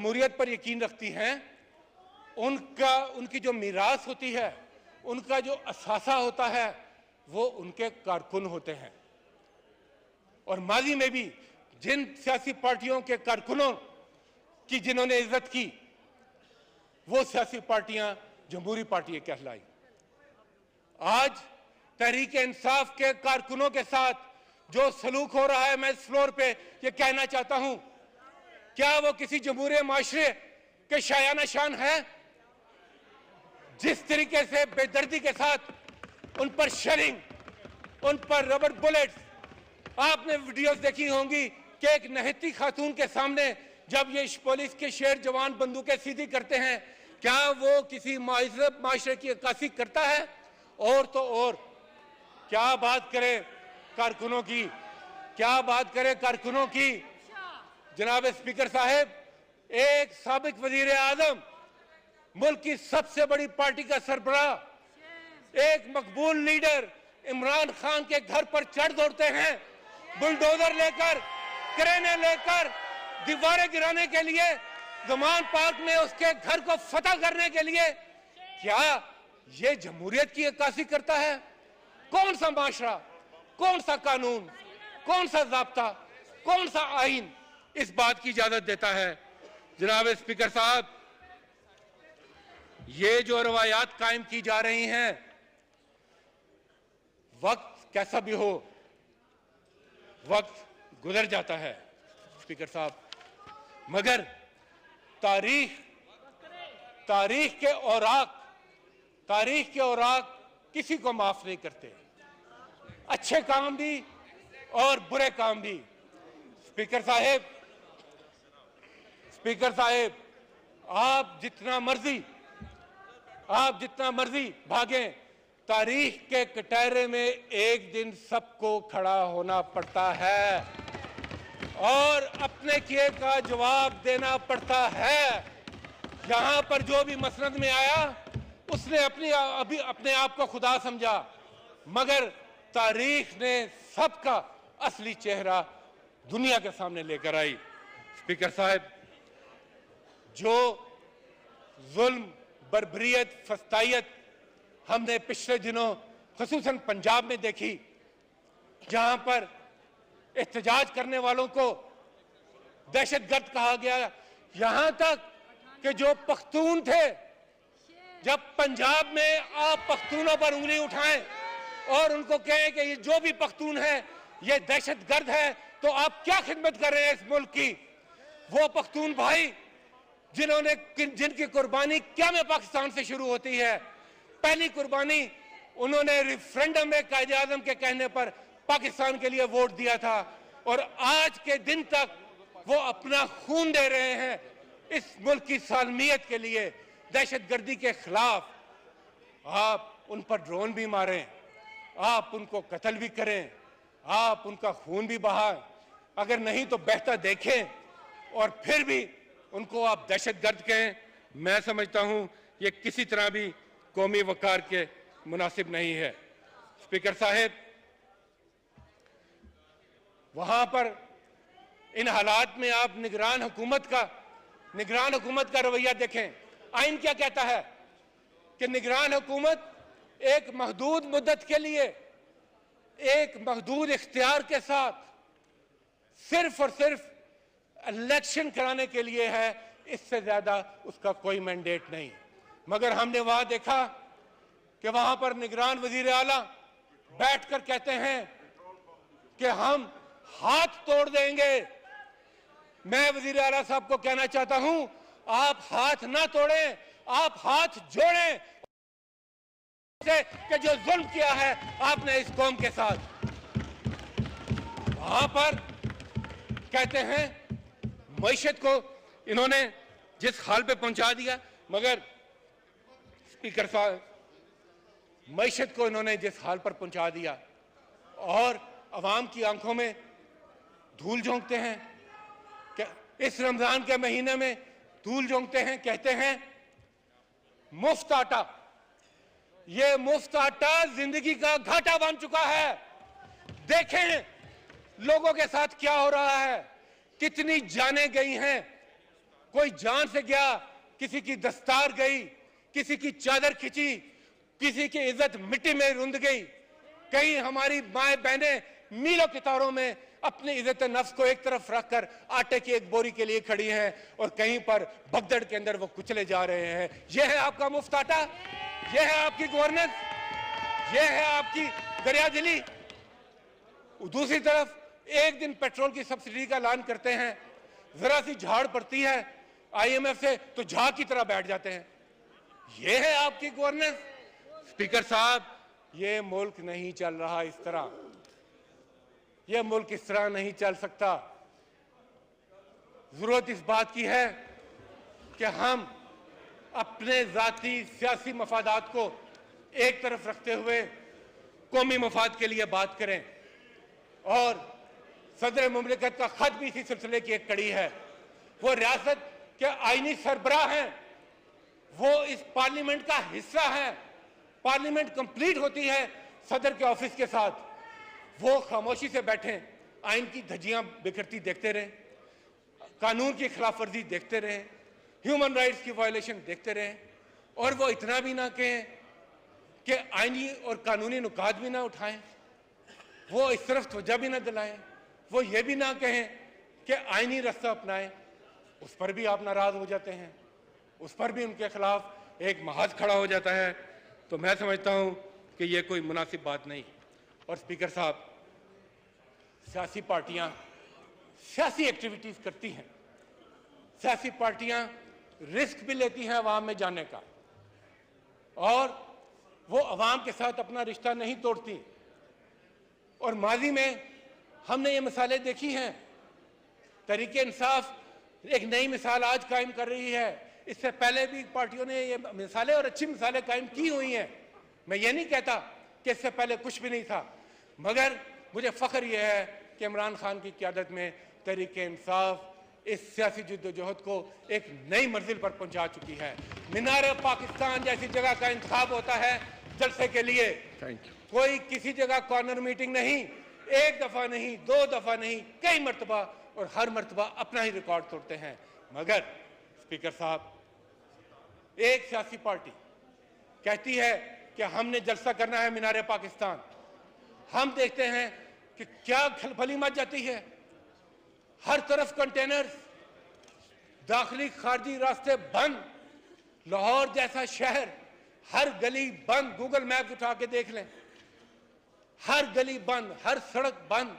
जमहूरियत पर यकीन रखती हैं, उनकी जो मीरास होती है, उनका जो असासा होता है, वो उनके कारकुन होते हैं। और माजी में भी जिन सियासी पार्टियों के कारकुनों की जिन्होंने इज्जत की, वो सियासी पार्टियां जमहूरी पार्टियां कहलाई। आज तहरीक इंसाफ के कारकुनों के साथ जो सलूक हो रहा है, मैं इस फ्लोर पे ये कहना चाहता हूं, क्या वो किसी जमहूरी माशरे के शायाना शान है? जिस तरीके से बेदर्दी के साथ उन पर शेलिंग, उन पर रबर बुलेट्स, आपने वीडियोस देखी होंगी कि एक नहती खातून के सामने जब ये पुलिस के शेर जवान बंदूकें सीधी करते हैं, क्या वो किसी माशरे की अक्कासी करता है? और तो और क्या बात करें कारकुनों की, क्या बात करें कारकुनों की। जनाब स्पीकर साहब, एक साबिक वजीर आजम, मुल्क की सबसे बड़ी पार्टी का सरबराह, एक मकबूल लीडर इमरान खान के घर पर चढ़ दौड़ते हैं, बुलडोजर लेकर, क्रेनें लेकर, दीवारें गिराने के लिए, जमान पार्क में उसके घर को फतह करने के लिए। क्या ये जमहूरियत की अक्कासी करता है? कौन सा माशरा, कौन सा कानून, कौन सा ज़ाब्ता, कौन सा आइन इस बात की इजाजत देता है? जनाब स्पीकर साहब, ये जो रवायात कायम की जा रही हैं, वक्त कैसा भी हो, वक्त गुजर जाता है स्पीकर साहब, मगर तारीख के औराक किसी को माफ नहीं करते, अच्छे काम भी और बुरे काम भी। स्पीकर साहेब, आप जितना मर्जी भागें, तारीख के कटहरे में एक दिन सबको खड़ा होना पड़ता है और अपने किए का जवाब देना पड़ता है। यहां पर जो भी मसनद में आया, उसने अपने आप को खुदा समझा, मगर तारीख ने सबका असली चेहरा दुनिया के सामने लेकर आई। स्पीकर साहब, जो जुल्म, बर्बरियत, फस्तायत हमने पिछले दिनों खुसूसन पंजाब में देखी, जहां पर एहतजाज करने वालों को दहशतगर्द कहा गया, यहां तक कि जो पख्तून थे, जब पंजाब में आप पख्तूनों पर उंगली उठाएं और उनको कहें कि ये जो भी पख्तून है ये दहशतगर्द है, तो आप क्या खिदमत कर रहे हैं इस मुल्क की? वो पख्तून भाई जिनकी कुर्बानी क्या में पाकिस्तान से शुरू होती है। पहली कुर्बानी उन्होंने रेफरेंडम में कायदे आज़म के कहने पर पाकिस्तान के लिए वोट दिया था, और आज के दिन तक वो अपना खून दे रहे हैं इस मुल्क की सालमियत के लिए, दहशतगर्दी के खिलाफ। आप उन पर ड्रोन भी मारें, आप उनको कत्ल भी करें, आप उनका खून भी बहाएं, अगर नहीं तो बहता देखें, और फिर भी उनको आप दहशतगर्द कहें, मैं समझता हूं ये किसी तरह भी कौमी वकार के मुनासिब नहीं है। स्पीकर साहब, वहां पर इन हालात में आप निगरान हुकूमत का रवैया देखें। आइन क्या कहता है कि निगरान हुकूमत एक महदूद मुद्दत के लिए, एक महदूद इख्तियार के साथ सिर्फ और सिर्फ इलेक्शन कराने के लिए है, इससे ज्यादा उसका कोई मैंडेट नहीं। मगर हमने वहां देखा कि वहां पर निगरान वजीर आला बैठकर कहते हैं कि हम हाथ तोड़ देंगे। मैं वजीर आला साहब को कहना चाहता हूं, आप हाथ ना तोड़ें, आप हाथ जोड़ें कि जो जुल्म किया है आपने इस कौम के साथ। वहां पर कहते हैं मईशत को इन्होंने जिस हाल पे पहुंचा दिया, मगर स्पीकर साहब, मईशत को इन्होंने जिस हाल पर पहुंचा दिया और अवाम की आंखों में धूल झोंकते हैं, इस रमजान के महीने में धूल झोंकते हैं, कहते हैं मुफ्त आटा। ये मुफ्त आटा जिंदगी का घाटा बन चुका है। देखें लोगों के साथ क्या हो रहा है, कितनी जानें गई हैं, कोई जान से गया, किसी की दस्तार गई, किसी की चादर खिंची, किसी की इज्जत मिट्टी में रुंध गई। कई हमारी माए बहनें मीलों की तारों में अपनी इज्जत नफ्स को एक तरफ रखकर आटे की एक बोरी के लिए खड़ी हैं और कहीं पर भगदड़ के अंदर वो कुचले जा रहे हैं। यह है आपका मुफ्त आटा, यह है आपकी गवर्नेंस, यह है आपकी दरियादिली। दूसरी तरफ एक दिन पेट्रोल की सब्सिडी का ऐलान करते हैं, जरा सी झाड़ पड़ती है IMF से तो झाग की तरह बैठ जाते हैं। यह है आपकी गवर्नेंस। स्पीकर साहब, यह मुल्क नहीं चल रहा इस तरह, यह मुल्क इस तरह नहीं चल सकता। जरूरत इस बात की है कि हम अपने जाती सियासी मफादात को एक तरफ रखते हुए कौमी मफाद के लिए बात करें। और सदर मुमलिकत का खत भी इसी सिलसिले की एक कड़ी है। वो रियासत के आईनी सरबराह हैं, वो इस पार्लियामेंट का हिस्सा है। पार्लियामेंट कंप्लीट होती है सदर के ऑफिस के साथ, वो खामोशी से बैठे आइन की धज्जियां बिखरती देखते रहे, कानून की खिलाफ वर्जी देखते रहे, ह्यूमन राइट्स की वायलेशन देखते रहे, और वो इतना भी ना कहें कि आईनी और कानूनी नुकात भी ना उठाएं, वो इस तरफ तवज्जो भी ना दिलाएं, वो ये भी ना कहें कि आईनी रास्ता अपनाएं। उस पर भी आप नाराज हो जाते हैं, उस पर भी उनके खिलाफ एक महाज खड़ा हो जाता है। तो मैं समझता हूं कि ये कोई मुनासिब बात नहीं। और स्पीकर साहब, सियासी पार्टियां सियासी एक्टिविटीज करती हैं, सियासी पार्टियां रिस्क भी लेती हैं अवाम में जाने का, और वो अवाम के साथ अपना रिश्ता नहीं तोड़ती। और माजी में हमने ये मिसालें देखी हैं। तहरीके इंसाफ एक नई मिसाल आज कायम कर रही है, इससे पहले भी पार्टियों ने ये मिसालें और अच्छी मिसालें कायम की हुई हैं। मैं ये नहीं कहता कि इससे पहले कुछ भी नहीं था, मगर मुझे फख्र यह है कि इमरान खान की क़यादत में तहरीके इंसाफ इस सियासी जद्दोजहद को एक नई मंजिल पर पहुंचा चुकी है। मीनार पाकिस्तान जैसी जगह का इंतखाब होता है जलसे के लिए, कोई किसी जगह कॉर्नर मीटिंग नहीं, एक दफा नहीं, दो दफा नहीं, कई मरतबा, और हर मरतबा अपना ही रिकॉर्ड तोड़ते हैं। मगर स्पीकर साहब, एक सियासी पार्टी कहती है कि हमने जलसा करना है मीनार पाकिस्तान, हम देखते हैं कि क्या खलबली मच जाती है। हर तरफ कंटेनर्स, दाखिली खारजी रास्ते बंद, लाहौर जैसा शहर, हर गली बंद। गूगल मैप उठा के देख लें, हर गली बंद, हर सड़क बंद।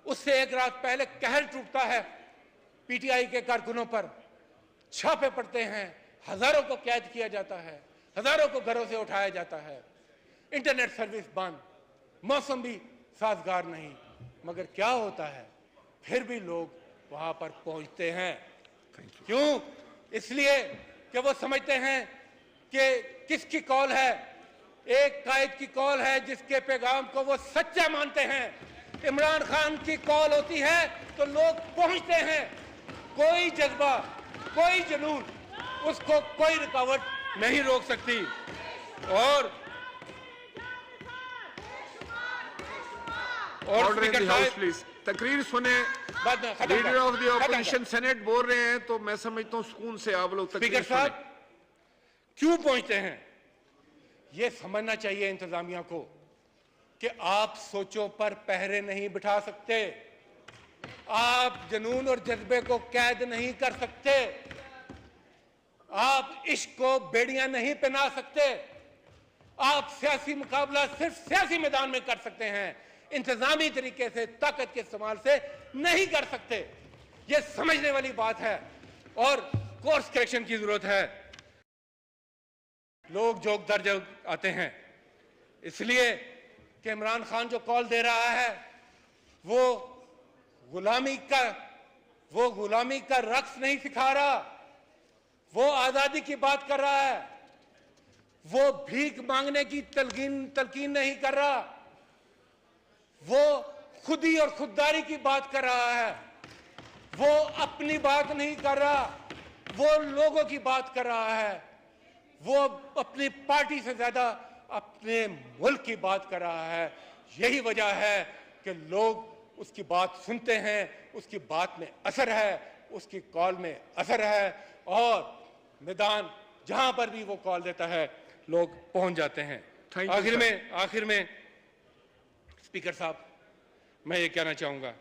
उससे एक रात पहले कहर टूटता है PTI के कारकुनों पर, छापे पड़ते हैं, हजारों को कैद किया जाता है, हजारों को घरों से उठाया जाता है, इंटरनेट सर्विस बंद, मौसम भी साजगार नहीं। मगर क्या होता है, फिर भी लोग वहां पर पहुंचते हैं। क्यों? इसलिए कि वो समझते हैं कि किसकी कॉल है, एक कायद की कॉल है जिसके पैगाम को वो सच्चा मानते हैं। इमरान खान की कॉल होती है तो लोग पहुंचते हैं। कोई जज्बा, कोई जुनून, उसको कोई रुकावट नहीं रोक सकती। और स्पीकर साहब, प्लीज तकरीर सुने। Leader of the opposition senate बोल रहे हैं, तो मैं समझता हूं सुकून से आप लोग तकरीर सुने। क्यों पहुंचते हैं, यह समझना चाहिए इंतजामिया को कि आप सोचों पर पहरे नहीं बिठा सकते, आप जुनून और जज्बे को कैद नहीं कर सकते, आप इश्क को बेड़ियां नहीं पहना सकते। आप सियासी मुकाबला सिर्फ सियासी मैदान में कर सकते हैं, इंतजामी तरीके से, ताकत के इस्तेमाल से नहीं कर सकते। यह समझने वाली बात है और कोर्स करेक्शन की जरूरत है। लोग जोक दर जोक आते हैं, इसलिए कि इमरान खान जो कॉल दे रहा है वो गुलामी का रक्स नहीं सिखा रहा, वो आजादी की बात कर रहा है, वो भीख मांगने की तलकीन नहीं कर रहा, वो खुदी और खुददारी की बात कर रहा है, वो अपनी बात नहीं कर रहा, वो लोगों की बात कर रहा है, वो अपनी पार्टी से ज्यादा अपने मुल्क की बात कर रहा है। यही वजह है कि लोग उसकी बात सुनते हैं, उसकी बात में असर है, उसकी कॉल में असर है और मैदान जहां पर भी वो कॉल देता है लोग पहुंच जाते हैं। आखिर में स्पीकर साहब, मैं ये कहना चाहूंगा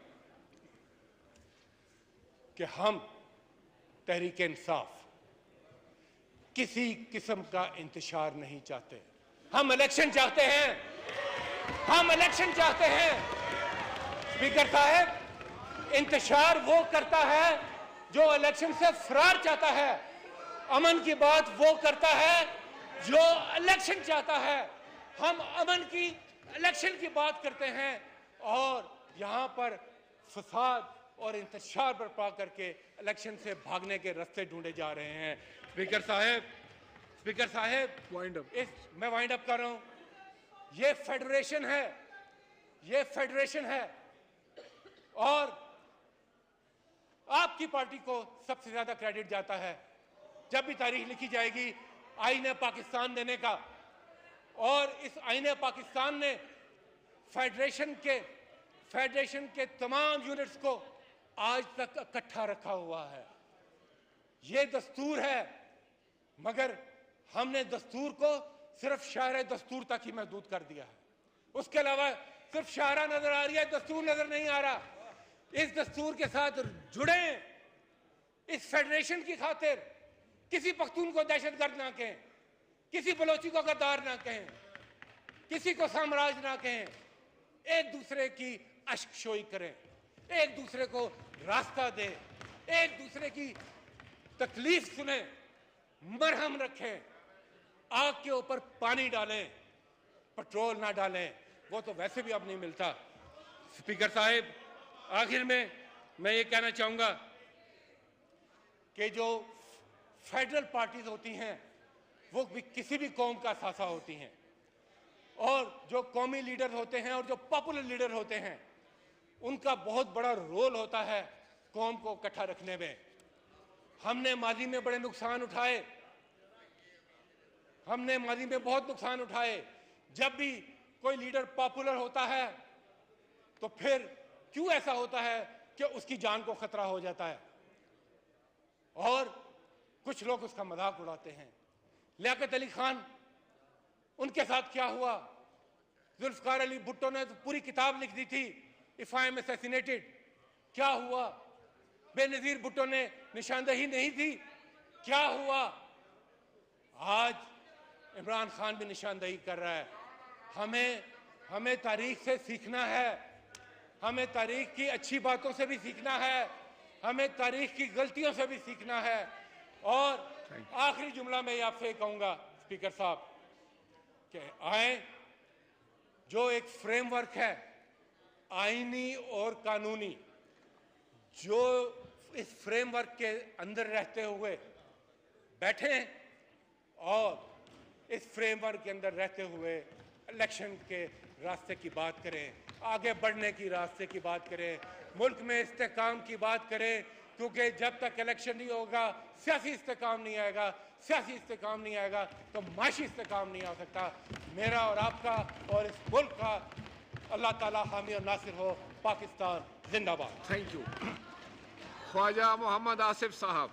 कि हम तहरीक इंसाफ किसी किस्म का इंतशार नहीं चाहते। हम इलेक्शन चाहते हैं, हम इलेक्शन चाहते हैं। स्पीकर साहब, इंतशार वो करता है जो इलेक्शन से फरार चाहता है, अमन की बात वो करता है जो इलेक्शन चाहता है। हम अमन की इलेक्शन की बात करते हैं और यहां पर फसाद और इंतशार बर्पा करके इलेक्शन से भागने के रास्ते ढूंढे जा रहे हैं। स्पीकर साहब, मैं वाइंड अप कर रहा हूं। ये फेडरेशन है और आपकी पार्टी को सबसे ज्यादा क्रेडिट जाता है। जब भी तारीख लिखी जाएगी आईने पाकिस्तान देने का, और इस आईने पाकिस्तान ने फेडरेशन के तमाम यूनिट्स को आज तक इकट्ठा रखा हुआ है। ये दस्तूर है, मगर हमने दस्तूर को सिर्फ शायरे दस्तूर तक ही महदूद कर दिया है। उसके अलावा सिर्फ शायरा नजर आ रही है, दस्तूर नजर नहीं आ रहा। इस दस्तूर के साथ जुड़े, इस फेडरेशन की खातिर किसी पख्तून को दहशतगर्द ना कहें, किसी बलोची को गद्दार ना कहें, किसी को साम्राज्य ना कहें। एक दूसरे की अश्कशोई करें, एक दूसरे को रास्ता दें, एक दूसरे की तकलीफ सुने, मरहम रखें, आग के ऊपर पानी डालें, पेट्रोल ना डालें, वो तो वैसे भी अब नहीं मिलता। स्पीकर साहब, आखिर में मैं ये कहना चाहूंगा कि जो फेडरल पार्टीज होती हैं वो भी किसी भी कौम का सासा होती हैं, और जो कौमी लीडर होते हैं और जो पॉपुलर लीडर होते हैं उनका बहुत बड़ा रोल होता है कौम को इकट्ठा रखने में। हमने माजी में बड़े नुकसान उठाए, हमने माजी में बहुत नुकसान उठाए। जब भी कोई लीडर पॉपुलर होता है तो फिर क्यों ऐसा होता है कि उसकी जान को खतरा हो जाता है और कुछ लोग उसका मजाक उड़ाते हैं। लियाकत अली खान, उनके साथ क्या हुआ? जुल्फकार अली भुट्टो ने तो पूरी किताब लिख दी थी, इफ आई एम असैसिनेटेड। क्या हुआ? बेनजीर भुट्टो ने निशानदही नहीं दी, क्या हुआ? आज इमरान खान भी निशानदही कर रहा है। हमें तारीख से सीखना है, हमें तारीख की अच्छी बातों से भी सीखना है, हमें तारीख की गलतियों से भी सीखना है। और आखिरी जुमला मैं आपसे कहूंगा स्पीकर साहब कि आए जो एक फ्रेमवर्क है आईनी और कानूनी, जो इस फ्रेमवर्क के अंदर रहते हुए बैठें और इस फ्रेमवर्क के अंदर रहते हुए इलेक्शन के रास्ते की बात करें, आगे बढ़ने की रास्ते की बात करें, मुल्क में इस्तेकाम की बात करें, क्योंकि जब तक इलेक्शन नहीं होगा सियासी इस्तेकाम नहीं आएगा, सियासी इस्तेकाम नहीं आएगा तो माशी इस्तेकाम नहीं आ सकता। मेरा और आपका और इस मुल्क का अल्लाह ताला हामी और नासिर हो। पाकिस्तान जिंदाबाद। Thank you. ख्वाजा मोहम्मद आसिफ साहब।